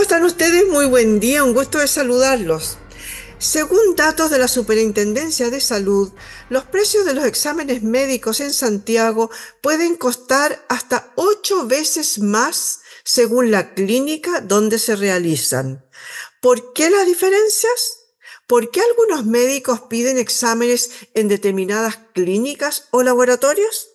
¿Cómo están ustedes? Muy buen día, un gusto de saludarlos. Según datos de la Superintendencia de Salud, los precios de los exámenes médicos en Santiago pueden costar hasta 8 veces más según la clínica donde se realizan. ¿Por qué las diferencias? ¿Por qué algunos médicos piden exámenes en determinadas clínicas o laboratorios?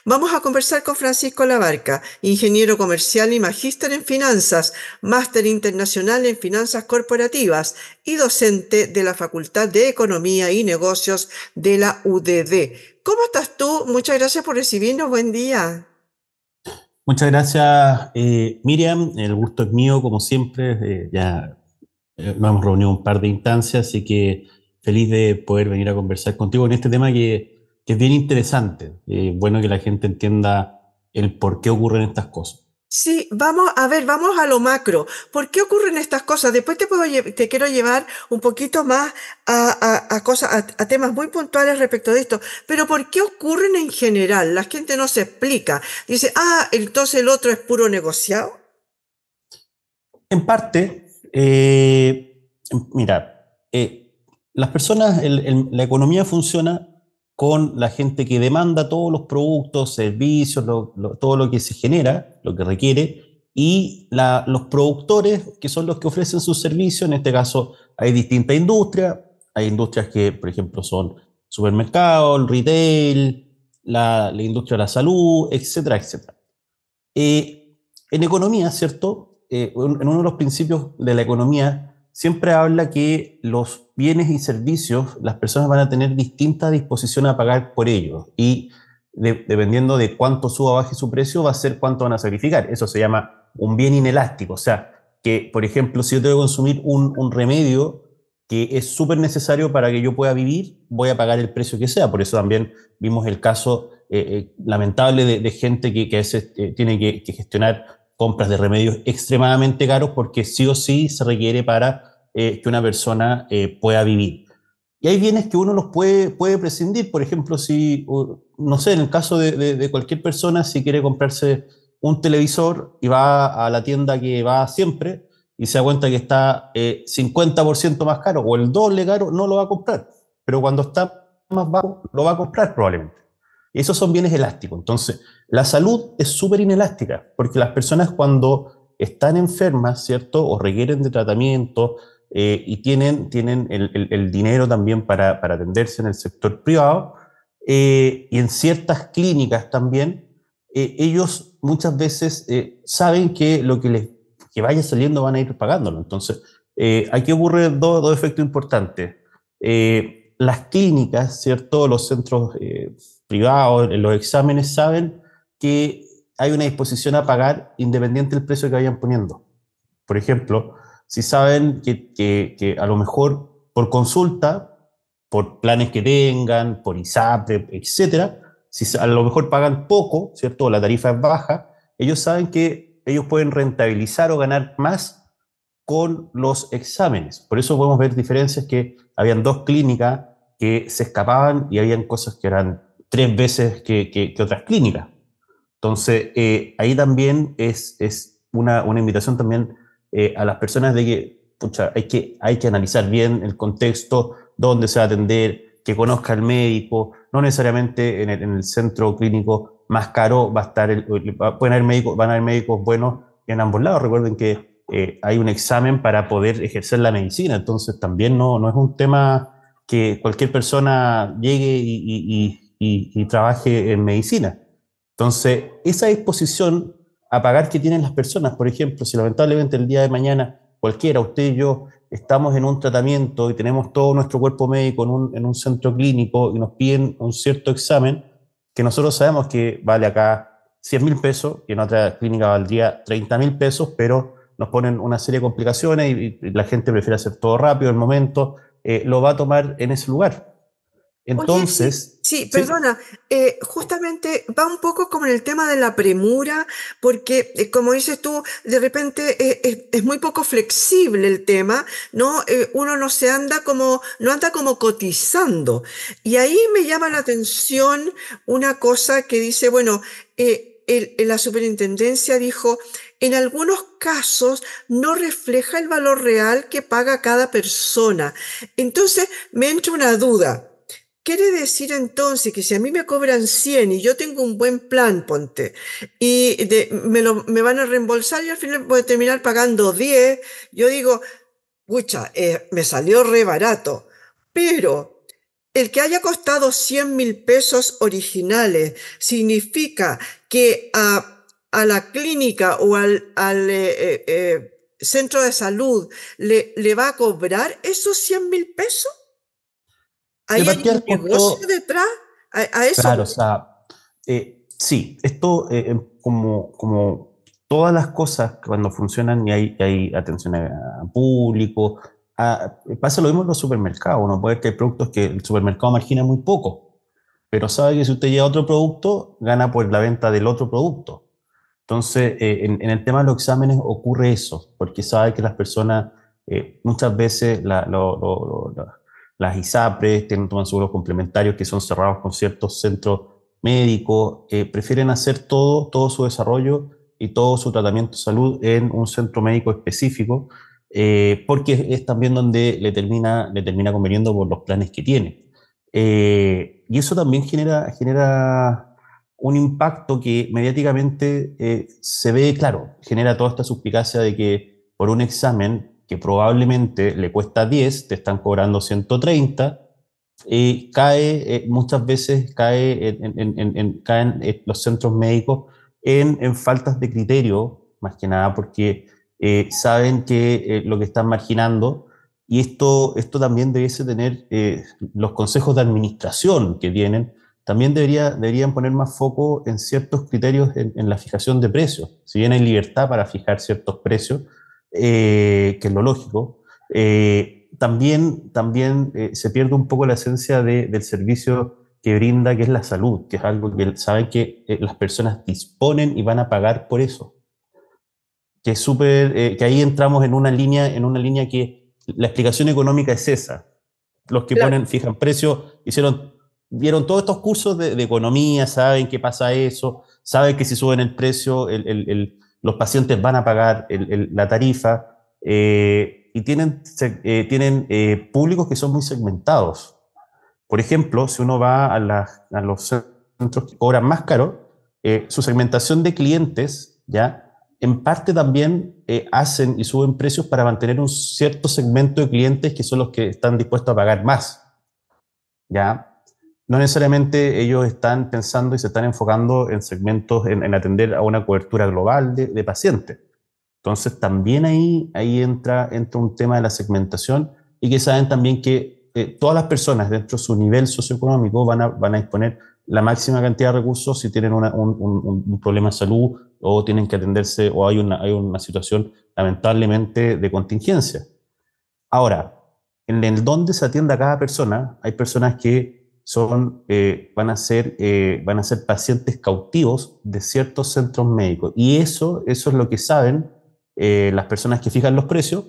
Vamos a conversar con Francisco Labarca, ingeniero comercial y magíster en finanzas, máster internacional en finanzas corporativas y docente de la Facultad de Economía y Negocios de la UDD. ¿Cómo estás tú? Muchas gracias por recibirnos. Buen día. Muchas gracias, Miriam. El gusto es mío, como siempre. Ya nos hemos reunido un par de instancias, así que feliz de poder venir a conversar contigo en este tema que es bien interesante. Bueno que la gente entienda el por qué ocurren estas cosas. Sí, vamos a ver, vamos a lo macro. ¿Por qué ocurren estas cosas? Después te quiero llevar un poquito más a cosas, a temas muy puntuales respecto de esto. Pero ¿por qué ocurren en general? La gente no se explica. Dice, entonces el otro es puro negociado. En parte, mira, las personas, la economía funciona con la gente que demanda todos los productos, servicios, todo lo que se genera, lo que requiere, y los productores, que son los que ofrecen sus servicios. En este caso, hay distintas industrias. Hay industrias que, por ejemplo, son supermercados, el retail, la industria de la salud, etcétera, etcétera. En economía, ¿cierto? En uno de los principios de la economía siempre habla que los bienes y servicios, las personas van a tener distinta disposición a pagar por ellos y dependiendo de cuánto suba o baje su precio, va a ser cuánto van a sacrificar. Eso se llama un bien inelástico. O sea, que, por ejemplo, si yo tengo que consumir un remedio que es súper necesario para que yo pueda vivir, voy a pagar el precio que sea. Por eso también vimos el caso lamentable de gente que a veces tiene que gestionar compras de remedios extremadamente caros porque sí o sí se requiere para que una persona pueda vivir. Y hay bienes que uno los puede prescindir. Por ejemplo, si, no sé, en el caso de cualquier persona, si quiere comprarse un televisor y va a la tienda que va siempre y se da cuenta que está 50% más caro o el doble caro, no lo va a comprar. Pero cuando está más bajo, lo va a comprar probablemente. Esos son bienes elásticos. Entonces, la salud es súper inelástica, porque las personas cuando están enfermas, ¿cierto? O requieren de tratamiento y tienen el dinero también para atenderse en el sector privado y en ciertas clínicas también, ellos muchas veces saben que lo que vaya saliendo van a ir pagándolo. Entonces, aquí ocurren dos efectos importantes. Las clínicas, ¿cierto? Los centros privados, en los exámenes, saben que hay una disposición a pagar independiente del precio que vayan poniendo. Por ejemplo, si saben que a lo mejor por consulta, por planes que tengan, por ISAPRE, etcétera, si a lo mejor pagan poco, ¿cierto? La tarifa es baja, ellos saben que ellos pueden rentabilizar o ganar más con los exámenes. Por eso podemos ver diferencias que habían dos clínicas que se escapaban y habían cosas que eran 3 veces que otras clínicas. Entonces, ahí también es una invitación también a las personas de que, pucha, hay que analizar bien el contexto, dónde se va a atender, que conozca al médico, no necesariamente en el centro clínico más caro va a estar, pueden haber médicos, van a haber médicos buenos en ambos lados. Recuerden que hay un examen para poder ejercer la medicina, entonces también no es un tema que cualquier persona llegue y trabaje en medicina. Entonces, esa disposición a pagar que tienen las personas, por ejemplo, si lamentablemente el día de mañana cualquiera, usted y yo, estamos en un tratamiento y tenemos todo nuestro cuerpo médico en un centro clínico y nos piden un cierto examen que nosotros sabemos que vale acá 100.000 pesos y en otra clínica valdría 30.000 pesos, pero nos ponen una serie de complicaciones y la gente prefiere hacer todo rápido, en el momento, lo va a tomar en ese lugar. Oye, sí, Entonces, sí, sí, perdona, justamente va un poco como en el tema de la premura, porque como dices tú, de repente es muy poco flexible el tema, ¿no? Uno no anda como cotizando. Y ahí me llama la atención una cosa que dice, bueno, la superintendencia dijo en algunos casos no refleja el valor real que paga cada persona. Entonces me entra una duda. ¿Quiere decir entonces que si a mí me cobran 100 y yo tengo un buen plan, ponte, y me van a reembolsar y al final voy a terminar pagando 10? Yo digo, pucha, me salió re barato, pero el que haya costado 100.000 pesos originales significa que a la clínica o centro de salud le va a cobrar esos 100.000 pesos. De Ahí hay partida un el negocio costo, detrás. A eso claro, o voy. sea, sí, esto como todas las cosas cuando funcionan y hay atención a público, pasa lo mismo en los supermercados. Uno puede ver que hay productos que el supermercado margina muy poco, pero sabe que si usted lleva otro producto, gana por la venta del otro producto. Entonces, en el tema de los exámenes ocurre eso, porque sabe que las personas muchas veces las ISAPRES toman seguros complementarios que son cerrados con ciertos centros médicos, prefieren hacer todo su desarrollo y todo su tratamiento de salud en un centro médico específico, porque es también donde le termina conveniendo por los planes que tiene. Y eso también genera un impacto que mediáticamente se ve, claro, genera toda esta suspicacia de que por un examen que probablemente le cuesta 10 te están cobrando 130, muchas veces caen los centros médicos en faltas de criterio, más que nada porque saben que lo que están marginando, y esto también debiese tener los consejos de administración que tienen, también deberían poner más foco en ciertos criterios en la fijación de precios. Si bien hay libertad para fijar ciertos precios, que es lo lógico, también se pierde un poco la esencia del servicio que brinda, que es la salud, que es algo que saben que las personas disponen y van a pagar por eso. Que es que ahí entramos en una línea que la explicación económica es esa. Los que Claro. fijan precios, vieron todos estos cursos de economía, saben que pasa eso, saben que si suben el precio, los pacientes van a pagar la tarifa, y tienen públicos que son muy segmentados. Por ejemplo, si uno va a los centros que cobran más caro, su segmentación de clientes, ¿ya? En parte también hacen y suben precios para mantener un cierto segmento de clientes que son los que están dispuestos a pagar más, ¿ya? No necesariamente ellos están pensando y se están enfocando en segmentos, en atender a una cobertura global de pacientes. Entonces también ahí entra un tema de la segmentación, y que saben también que todas las personas dentro de su nivel socioeconómico van a disponer la máxima cantidad de recursos si tienen un problema de salud o tienen que atenderse o hay una situación lamentablemente de contingencia. Ahora, en el donde se atiende a cada persona, hay personas que van a ser pacientes cautivos de ciertos centros médicos. Y eso es lo que saben las personas que fijan los precios,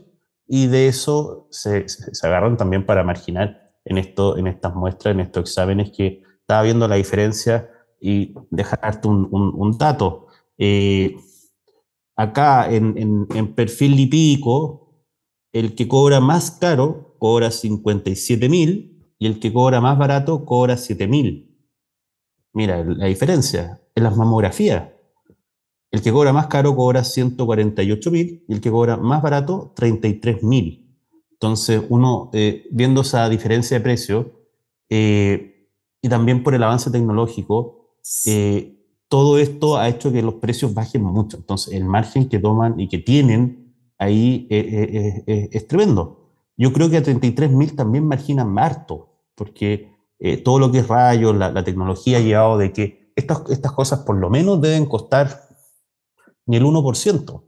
y de eso se agarran también para marginar en estas muestras, en estos exámenes, que estaba viendo la diferencia y dejarte un dato. Acá en perfil lipídico, el que cobra más caro cobra 57.000 y el que cobra más barato cobra 7.000. Mira la diferencia en las mamografías. El que cobra más caro cobra 148.000 y el que cobra más barato 33.000. Entonces, uno, viendo esa diferencia de precio, y también por el avance tecnológico, todo esto ha hecho que los precios bajen mucho. Entonces, el margen que toman y que tienen ahí es tremendo. Yo creo que a 33.000 también marginan harto, porque todo lo que es rayos, la tecnología ha llevado de que estas cosas por lo menos deben costar ni el 1%.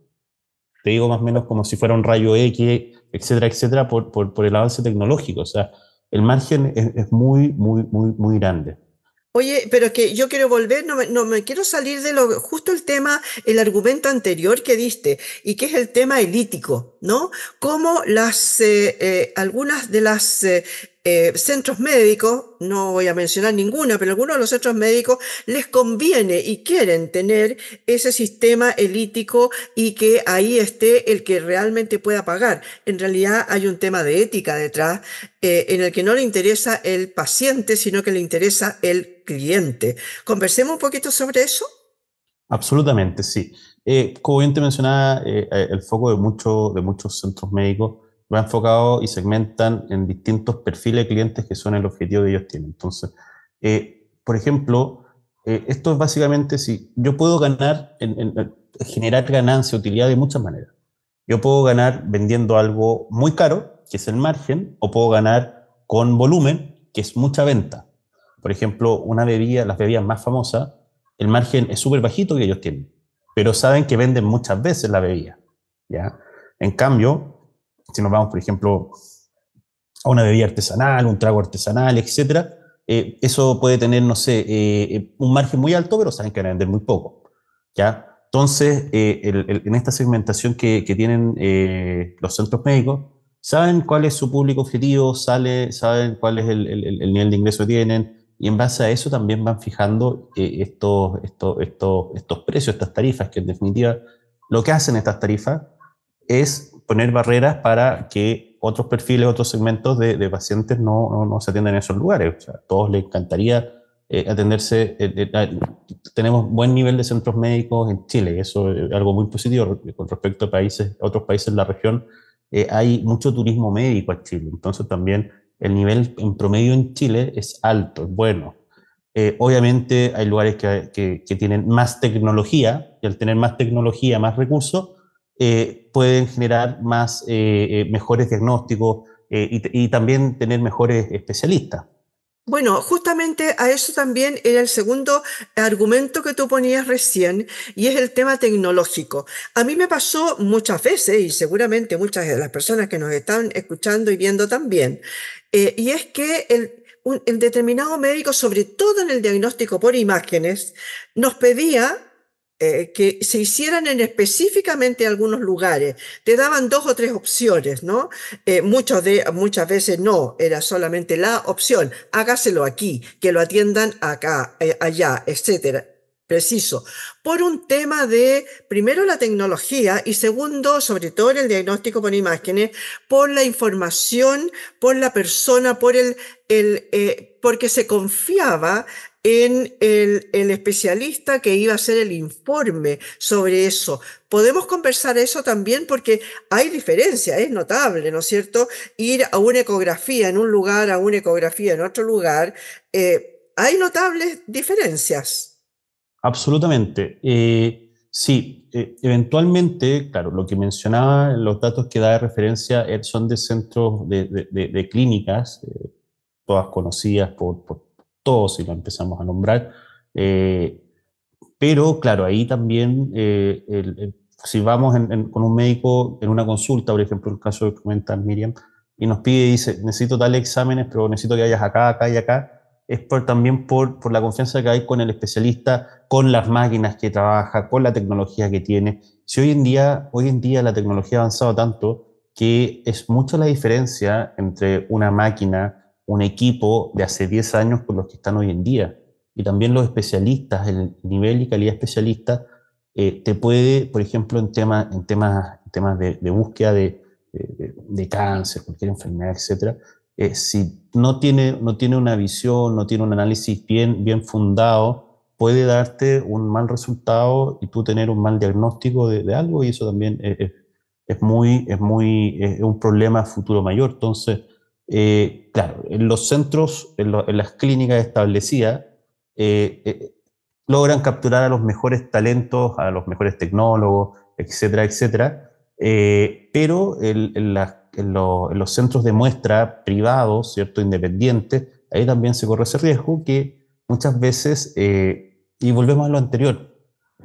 Te digo más o menos como si fuera un rayo X, etcétera, etcétera, por el avance tecnológico. O sea, el margen es muy, muy, muy, muy grande. Oye, pero es que yo quiero volver, no me quiero salir de justo el tema, el argumento anterior que diste, y que es el tema elítico, ¿no? Cómo algunas de las centros médicos, no voy a mencionar ninguna, pero algunos de los centros médicos les conviene y quieren tener ese sistema elítico y que ahí esté el que realmente pueda pagar. En realidad hay un tema de ética detrás, en el que no le interesa el paciente, sino que le interesa el cliente. Conversemos un poquito sobre eso. Absolutamente, sí. Como bien te mencionaba, el foco de muchos centros médicos va enfocado y segmentan en distintos perfiles de clientes que son el objetivo que ellos tienen. Entonces, por ejemplo, esto es básicamente si yo puedo ganar, generar ganancia, utilidad de muchas maneras. Yo puedo ganar vendiendo algo muy caro, que es el margen, o puedo ganar con volumen, que es mucha venta. Por ejemplo, una bebida, las bebidas más famosas, el margen es súper bajito que ellos tienen, pero saben que venden muchas veces la bebida, ¿ya? En cambio, si nos vamos, por ejemplo, a una bebida artesanal, un trago artesanal, etcétera, eso puede tener, no sé, un margen muy alto, pero saben que van a vender muy poco, ¿ya? Entonces, en esta segmentación que tienen los centros médicos, saben cuál es su público objetivo, saben cuál es el nivel de ingreso que tienen, y en base a eso también van fijando estos precios, estas tarifas, que en definitiva lo que hacen estas tarifas es poner barreras para que otros perfiles, otros segmentos de pacientes no se atiendan en esos lugares. O sea, a todos les encantaría atenderse. Tenemos buen nivel de centros médicos en Chile, y eso es algo muy positivo con respecto a otros países de la región. Hay mucho turismo médico en Chile, entonces también el nivel en promedio en Chile es alto, es bueno. Obviamente hay lugares que tienen más tecnología, y al tener más tecnología, más recursos, pueden generar mejores diagnósticos y también tener mejores especialistas. Bueno, justamente a eso también era el segundo argumento que tú ponías recién, y es el tema tecnológico. A mí me pasó muchas veces, y seguramente muchas de las personas que nos están escuchando y viendo también, y es que el determinado médico, sobre todo en el diagnóstico por imágenes, nos pedía que se hicieran en específicamente algunos lugares. Te daban dos o tres opciones, ¿no? Muchas veces no, era solamente la opción, hágaselo aquí, que lo atiendan acá, allá, etcétera. Preciso, por un tema de, primero, la tecnología y segundo, sobre todo en el diagnóstico por imágenes, por la información, por la persona, porque se confiaba en el especialista que iba a hacer el informe sobre eso. Podemos conversar eso también porque hay diferencia, es notable, ¿no es cierto? Ir a una ecografía en un lugar, a una ecografía en otro lugar, hay notables diferencias. Absolutamente. Sí, eventualmente, claro, lo que mencionaba, los datos que da de referencia son de centros de clínicas, todas conocidas por todos, si lo empezamos a nombrar. Eh, pero, claro, ahí también, si vamos con un médico en una consulta, por ejemplo, el caso que comenta Miriam, y nos pide y dice, necesito tales exámenes, pero necesito que vayas acá, acá y acá, es también por la confianza que hay con el especialista, con las máquinas que trabaja, con la tecnología que tiene. Si hoy en día la tecnología ha avanzado tanto que es mucha la diferencia entre una máquina, un equipo de hace 10 años con los que están hoy en día. Y también los especialistas, el nivel y calidad especialista, te puede, por ejemplo, en temas de búsqueda de cáncer, cualquier enfermedad, etcétera, si no tiene una visión, no tiene un análisis bien fundado, puede darte un mal resultado y tú tener un mal diagnóstico de algo, y eso también es un problema futuro mayor. Entonces, claro, en los centros, en las clínicas establecidas, logran capturar a los mejores talentos, a los mejores tecnólogos, etcétera, etcétera, pero en los centros de muestra privados, ¿cierto?, independientes, ahí también se corre ese riesgo que muchas veces, y volvemos a lo anterior,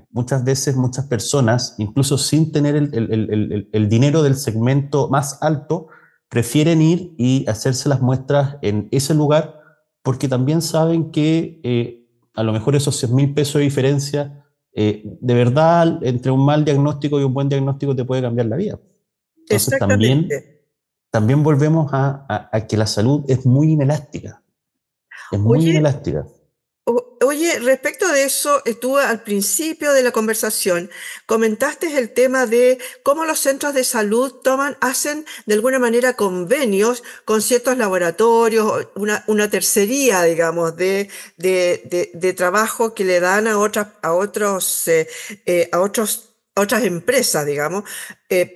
muchas veces muchas personas, incluso sin tener el dinero del segmento más alto, prefieren ir y hacerse las muestras en ese lugar porque también saben que a lo mejor esos 100.000 pesos de diferencia, de verdad, entre un mal diagnóstico y un buen diagnóstico te puede cambiar la vida. Entonces también Exactamente. también volvemos a que la salud es muy inelástica, es muy Oye, inelástica. Oye, respecto de eso, tú al principio de la conversación comentaste el tema de cómo los centros de salud hacen de alguna manera convenios con ciertos laboratorios, o una tercería, digamos, de trabajo que le dan a otras empresas, digamos,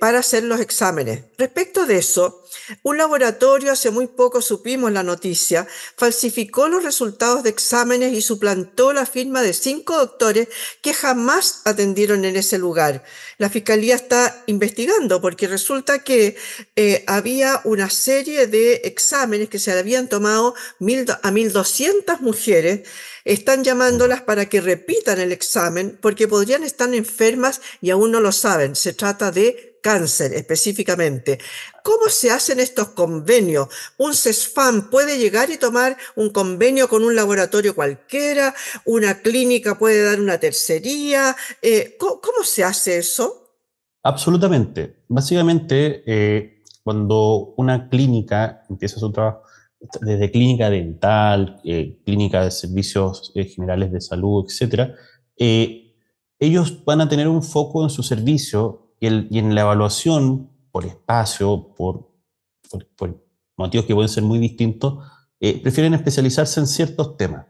para hacer los exámenes. Respecto de eso, un laboratorio, hace muy poco supimos la noticia, falsificó los resultados de exámenes y suplantó la firma de 5 doctores que jamás atendieron en ese lugar. La fiscalía está investigando porque resulta que había una serie de exámenes que se habían tomado a 1.200 mujeres. Están llamándolas para que repitan el examen porque podrían estar enfermas y aún no lo saben. Se trata de cáncer específicamente. ¿Cómo se hacen estos convenios? Un CESFAM puede llegar y tomar un convenio con un laboratorio cualquiera, una clínica puede dar una tercería. ¿Cómo se hace eso? Absolutamente. Básicamente, cuando una clínica empieza su trabajo, desde clínica dental, clínica de servicios generales de salud, etcétera, ellos van a tener un foco en su servicio y en la evaluación por espacio, por motivos que pueden ser muy distintos, prefieren especializarse en ciertos temas.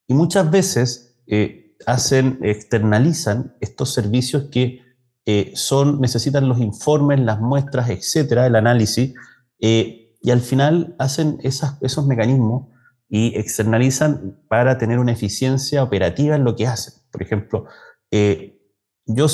Y muchas veces externalizan estos servicios que necesitan los informes, las muestras, etcétera, el análisis, y al final hacen esos mecanismos y externalizan para tener una eficiencia operativa en lo que hacen. Por ejemplo, eh, yo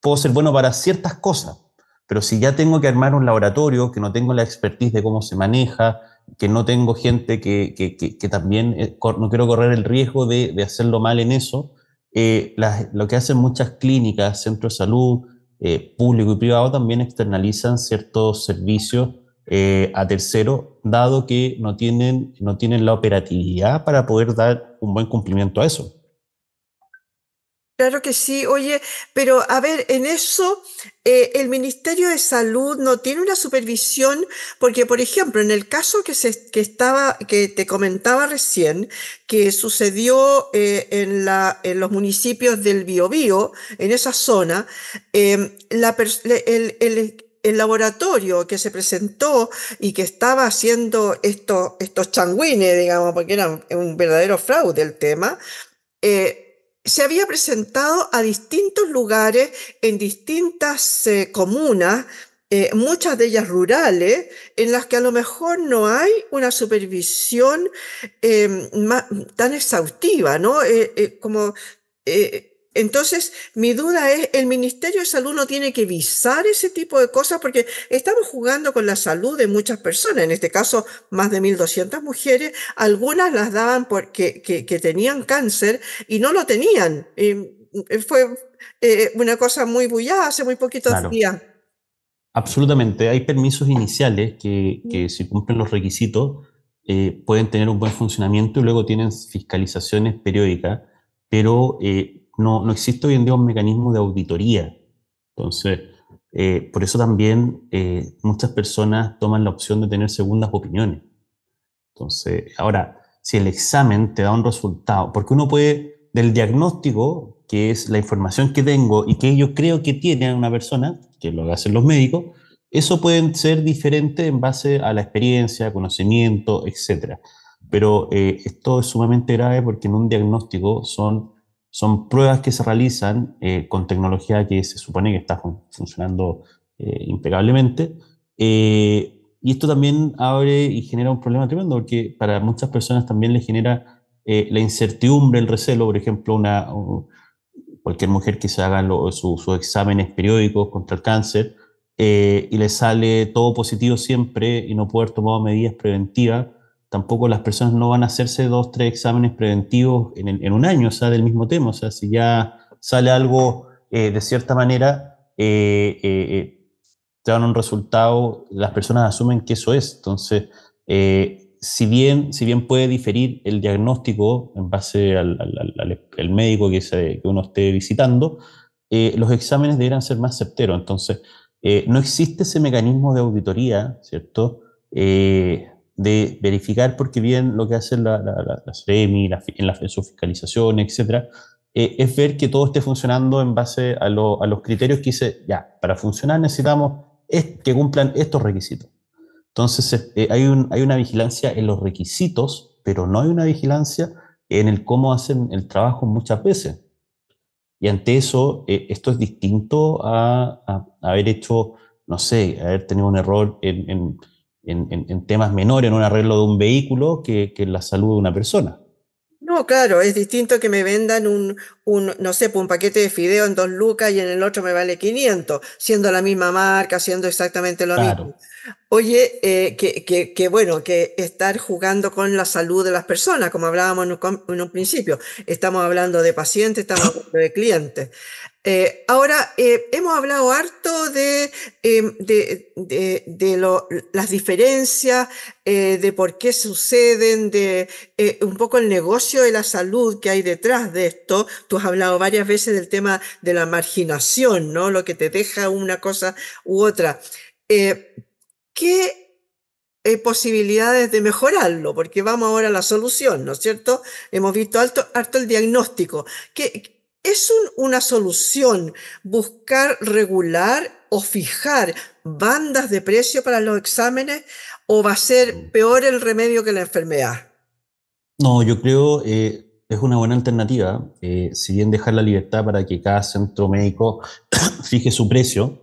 puedo ser bueno para ciertas cosas, pero si ya tengo que armar un laboratorio, que no tengo la expertise de cómo se maneja, que no tengo gente que también no quiero correr el riesgo de hacerlo mal en eso, lo que hacen muchas clínicas, centros de salud, público y privado, también externalizan ciertos servicios a terceros, dado que no tienen la operatividad para poder dar un buen cumplimiento a eso. Claro que sí, oye, pero a ver, en eso el Ministerio de Salud no tiene una supervisión, porque por ejemplo, en el caso que te comentaba recién, que sucedió en los municipios del Biobío, en esa zona, el laboratorio que se presentó y que estaba haciendo estos changüines, digamos, porque era un verdadero fraude el tema, se había presentado a distintos lugares en distintas comunas, muchas de ellas rurales, en las que a lo mejor no hay una supervisión tan exhaustiva, ¿no? Entonces, mi duda es, ¿el Ministerio de Salud no tiene que visar ese tipo de cosas? Porque estamos jugando con la salud de muchas personas, en este caso más de 1.200 mujeres, algunas las daban porque que tenían cáncer y no lo tenían. Fue una cosa muy bullada hace muy poquitos Claro. días. Absolutamente. Hay permisos iniciales que si cumplen los requisitos, pueden tener un buen funcionamiento y luego tienen fiscalizaciones periódicas, pero no existe hoy en día un mecanismo de auditoría. Entonces, por eso también muchas personas toman la opción de tener segundas opiniones. Entonces, ahora, si el examen te da un resultado, porque uno puede, del diagnóstico, que es la información que tengo y que yo creo que tiene una persona, que lo hacen los médicos, eso puede ser diferente en base a la experiencia, conocimiento, etcétera. Pero esto es sumamente grave porque en un diagnóstico son pruebas que se realizan con tecnología que se supone que está funcionando impecablemente. Y esto también abre y genera un problema tremendo porque para muchas personas también les genera la incertidumbre, el recelo, por ejemplo, cualquier mujer que se haga sus exámenes periódicos contra el cáncer y le sale todo positivo siempre y no poder tomar medidas preventivas, tampoco las personas no van a hacerse 2, 3 exámenes preventivos en un año, o sea, del mismo tema. O sea, si ya sale algo de cierta manera, te dan un resultado, las personas asumen que eso es. Entonces, si bien puede diferir el diagnóstico en base al médico que uno esté visitando, los exámenes deberán ser más certeros. Entonces, no existe ese mecanismo de auditoría, ¿cierto? De verificar, porque bien lo que hace la CEREMI, en su fiscalización, etcétera, es ver que todo esté funcionando en base a los criterios que dice, ya, para funcionar necesitamos que cumplan estos requisitos. Entonces, hay una vigilancia en los requisitos, pero no hay una vigilancia en el cómo hacen el trabajo muchas veces. Y ante eso, esto es distinto a haber hecho, no sé, haber tenido un error en temas menores, en un arreglo de un vehículo, que en la salud de una persona. No, claro, es distinto que me vendan no sé, pues un paquete de fideo en 2 lucas y en el otro me vale 500, siendo la misma marca, siendo exactamente lo mismo. Claro, Oye, que bueno, que estar jugando con la salud de las personas, como hablábamos en un principio. Estamos hablando de pacientes, estamos hablando de clientes. Ahora, hemos hablado harto de las diferencias, de por qué suceden, de un poco el negocio de la salud que hay detrás de esto. Tú has hablado varias veces del tema de la marginación, ¿no? Lo que te deja una cosa u otra. Eh, ¿Qué posibilidades de mejorarlo? Porque vamos ahora a la solución, ¿no es cierto? Hemos visto harto el diagnóstico. ¿Es una solución buscar regular o fijar bandas de precio para los exámenes o va a ser peor el remedio que la enfermedad? no, yo creo es una buena alternativa. Si bien dejar la libertad para que cada centro médico fije su precio,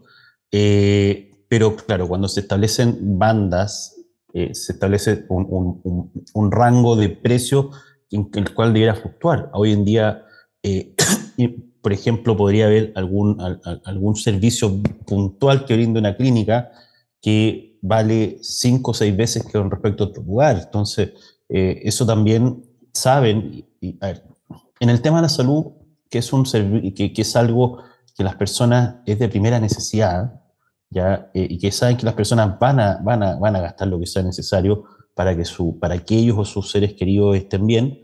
pero claro, cuando se establecen bandas, se establece un rango de precio en el cual debiera fluctuar. Hoy en día, y, por ejemplo, podría haber algún servicio puntual que brinde una clínica que vale 5 o 6 veces que con respecto a otro lugar. Entonces, eso también saben. A ver, en el tema de la salud, que es algo que las personas es de primera necesidad, ¿ya? Y que saben que las personas van a gastar lo que sea necesario para que ellos o sus seres queridos estén bien,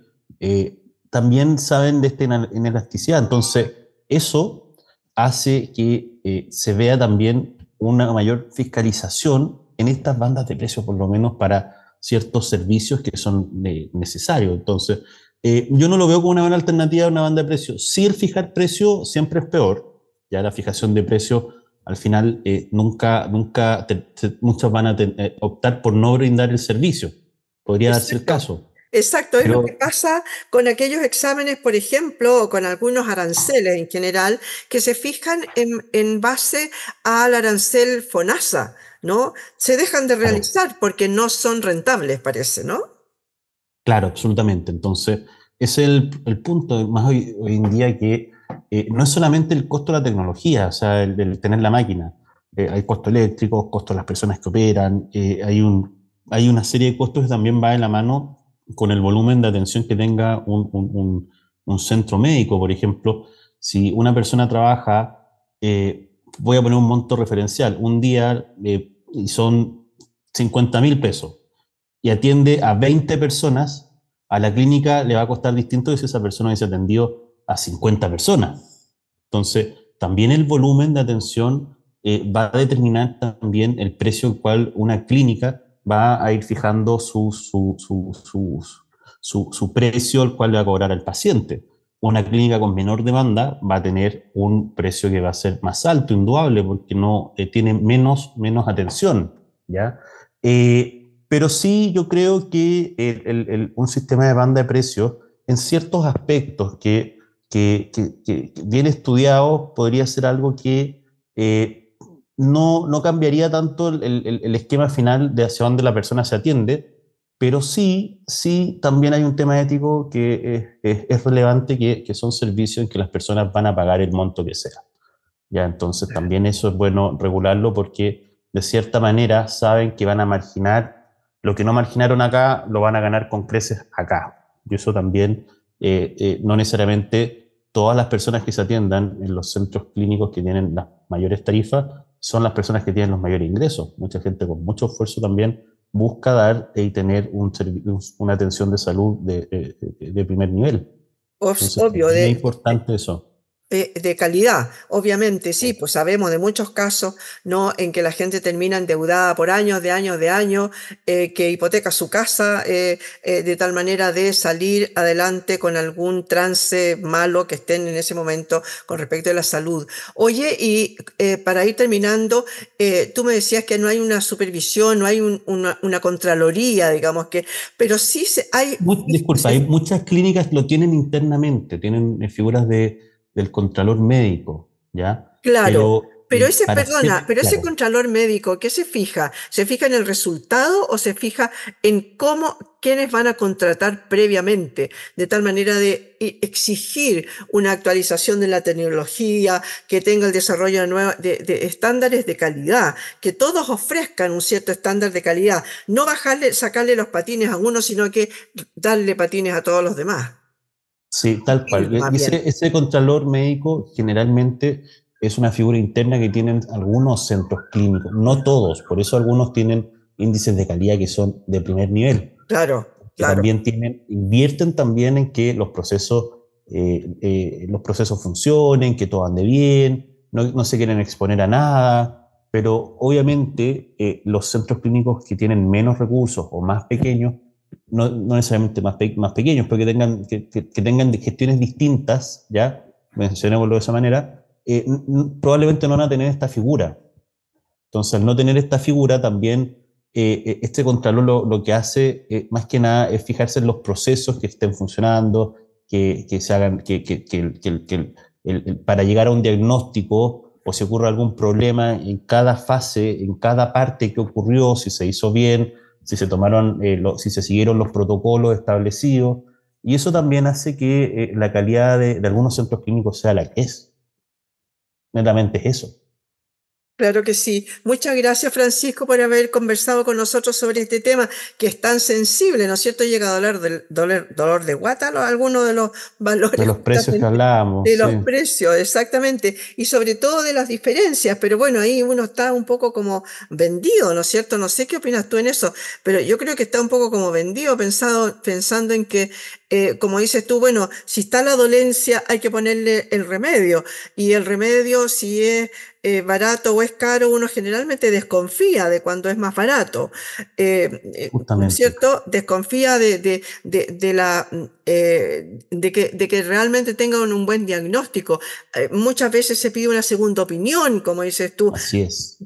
también saben de esta inelasticidad. Entonces, eso hace que se vea también una mayor fiscalización en estas bandas de precios, por lo menos para ciertos servicios que son necesarios. Entonces, yo no lo veo como una buena alternativa a una banda de precios. Sí, el fijar precio siempre es peor. Ya la fijación de precios, al final, muchos van a optar por no brindar el servicio. Podría darse el Exacto. caso. Exacto, es lo que Pero, pasa con aquellos exámenes, por ejemplo, o con algunos aranceles en general, que se fijan en base al arancel FONASA, ¿no? Se dejan de claro, realizar porque no son rentables, parece, ¿no? claro, absolutamente. Entonces, ese es el punto, más hoy en día, que no es solamente el costo de la tecnología, o sea, el tener la máquina. Hay costos eléctricos, costos de las personas que operan, hay una serie de costos que también va de la mano con el volumen de atención que tenga un centro médico. Por ejemplo, si una persona trabaja, voy a poner un monto referencial, un día y son 50.000 pesos y atiende a 20 personas, a la clínica le va a costar distinto que si esa persona hubiese atendido a 50 personas. Entonces, también el volumen de atención va a determinar también el precio en cual una clínica va a ir fijando su precio al cual le va a cobrar al paciente. Una clínica con menor demanda va a tener un precio que va a ser más alto, indudable, porque no tiene menos atención, ¿ya? Pero sí, yo creo que un sistema de banda de precios, en ciertos aspectos que bien estudiados, podría ser algo que no cambiaría tanto el esquema final de hacia dónde la persona se atiende, pero sí también hay un tema ético que es relevante, que son servicios en que las personas van a pagar el monto que sea. Ya, entonces también eso es bueno regularlo porque de cierta manera saben que van a marginar lo que no marginaron acá, lo van a ganar con creces acá. Y eso también, no necesariamente todas las personas que se atiendan en los centros clínicos que tienen las mayores tarifas son las personas que tienen los mayores ingresos. Mucha gente con mucho esfuerzo también busca dar y tener una atención de salud de primer nivel. Entonces Obvio, también es importante eso. De calidad, obviamente, sí, pues sabemos de muchos casos, ¿no? En que la gente termina endeudada por años, de años, de años, que hipoteca su casa, de tal manera de salir adelante con algún trance malo que estén en ese momento con respecto a la salud. Oye, y para ir terminando, tú me decías que no hay una supervisión, no hay una contraloría, digamos que, pero sí hay, Disculpa, hay muchas clínicas que lo tienen internamente, tienen figuras del contralor médico, ¿ya? claro, Pero pero ese, para perdona, ser pero ese claro, contralor médico, ¿qué se fija? ¿Se fija en el resultado o se fija en cómo, quiénes van a contratar previamente? De tal manera de exigir una actualización de la tecnología, que tenga el desarrollo de estándares de calidad, que todos ofrezcan un cierto estándar de calidad, no bajarle, sacarle los patines a uno, sino que darle patines a todos los demás. sí, tal cual. Más bien. Ese contralor médico generalmente es una figura interna que tienen algunos centros clínicos, no todos, por eso algunos tienen índices de calidad que son de primer nivel, Claro, que claro. también invierten también en que los procesos funcionen, que todo ande bien, no se quieren exponer a nada, pero obviamente los centros clínicos que tienen menos recursos o más pequeños, no necesariamente más pequeños, pero que tengan gestiones distintas, ya, mencionémoslo de esa manera, probablemente no van a tener esta figura. Entonces, al no tener esta figura, también este contralor lo que hace, más que nada, es fijarse en los procesos que estén funcionando, que se hagan, para llegar a un diagnóstico o si ocurre algún problema en cada fase, en cada parte que ocurrió, si se hizo bien, si se tomaron, si se siguieron los protocolos establecidos. Y eso también hace que la calidad de algunos centros clínicos sea la que es. Netamente es eso. Claro que sí. Muchas gracias, Francisco, por haber conversado con nosotros sobre este tema que es tan sensible, ¿no es cierto? Llega a hablar del dolor de guata, algunos de los De valores los precios que justamente de hablábamos, los sí. precios, exactamente, y sobre todo de las diferencias, pero bueno, ahí uno está un poco como vendido, ¿no es cierto? No sé qué opinas tú en eso, pero yo creo que está un poco como vendido, pensando en que, como dices tú, bueno, si está la dolencia, hay que ponerle el remedio, y el remedio, si es barato o es caro, uno generalmente desconfía de cuando es más barato. ¿No es Justamente. cierto? Desconfía de que realmente tengan un buen diagnóstico. Muchas veces se pide una segunda opinión, como dices tú, Así es.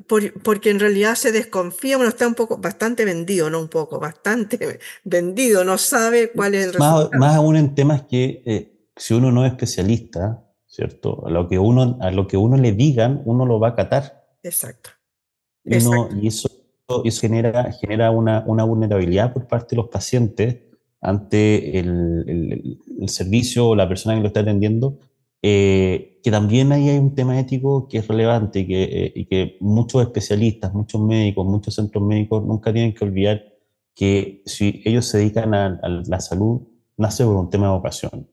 porque en realidad se desconfía, uno está un poco, bastante vendido, no un poco, bastante vendido, no sabe cuál es el resultado. Más aún en temas que si uno no es especialista, ¿cierto? A lo que uno le digan, uno lo va a acatar. Exacto, exacto. Y eso genera una vulnerabilidad por parte de los pacientes ante el servicio o la persona que lo está atendiendo, que también ahí hay un tema ético que es relevante y que muchos especialistas, muchos médicos, muchos centros médicos nunca tienen que olvidar que si ellos se dedican a la salud, nace por un tema de vocación,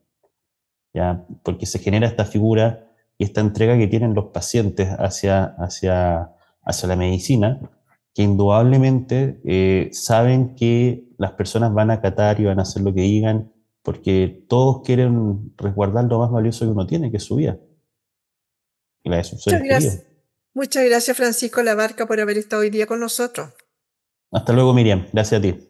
¿ya? Porque se genera esta figura y esta entrega que tienen los pacientes hacia la medicina, que indudablemente saben que las personas van a acatar y van a hacer lo que digan, porque todos quieren resguardar lo más valioso que uno tiene, que es su vida y la de sus Muchas seres queridos. gracias. Muchas gracias, Francisco Labarca, por haber estado hoy día con nosotros. Hasta luego, Miriam. Gracias a ti.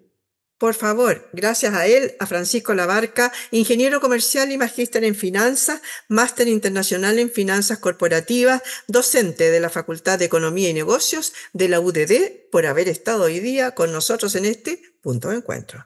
Por favor, gracias a él, a Francisco Labarca, ingeniero comercial y magíster en finanzas, máster internacional en finanzas corporativas, docente de la Facultad de Economía y Negocios de la UDD, por haber estado hoy día con nosotros en este punto de encuentro.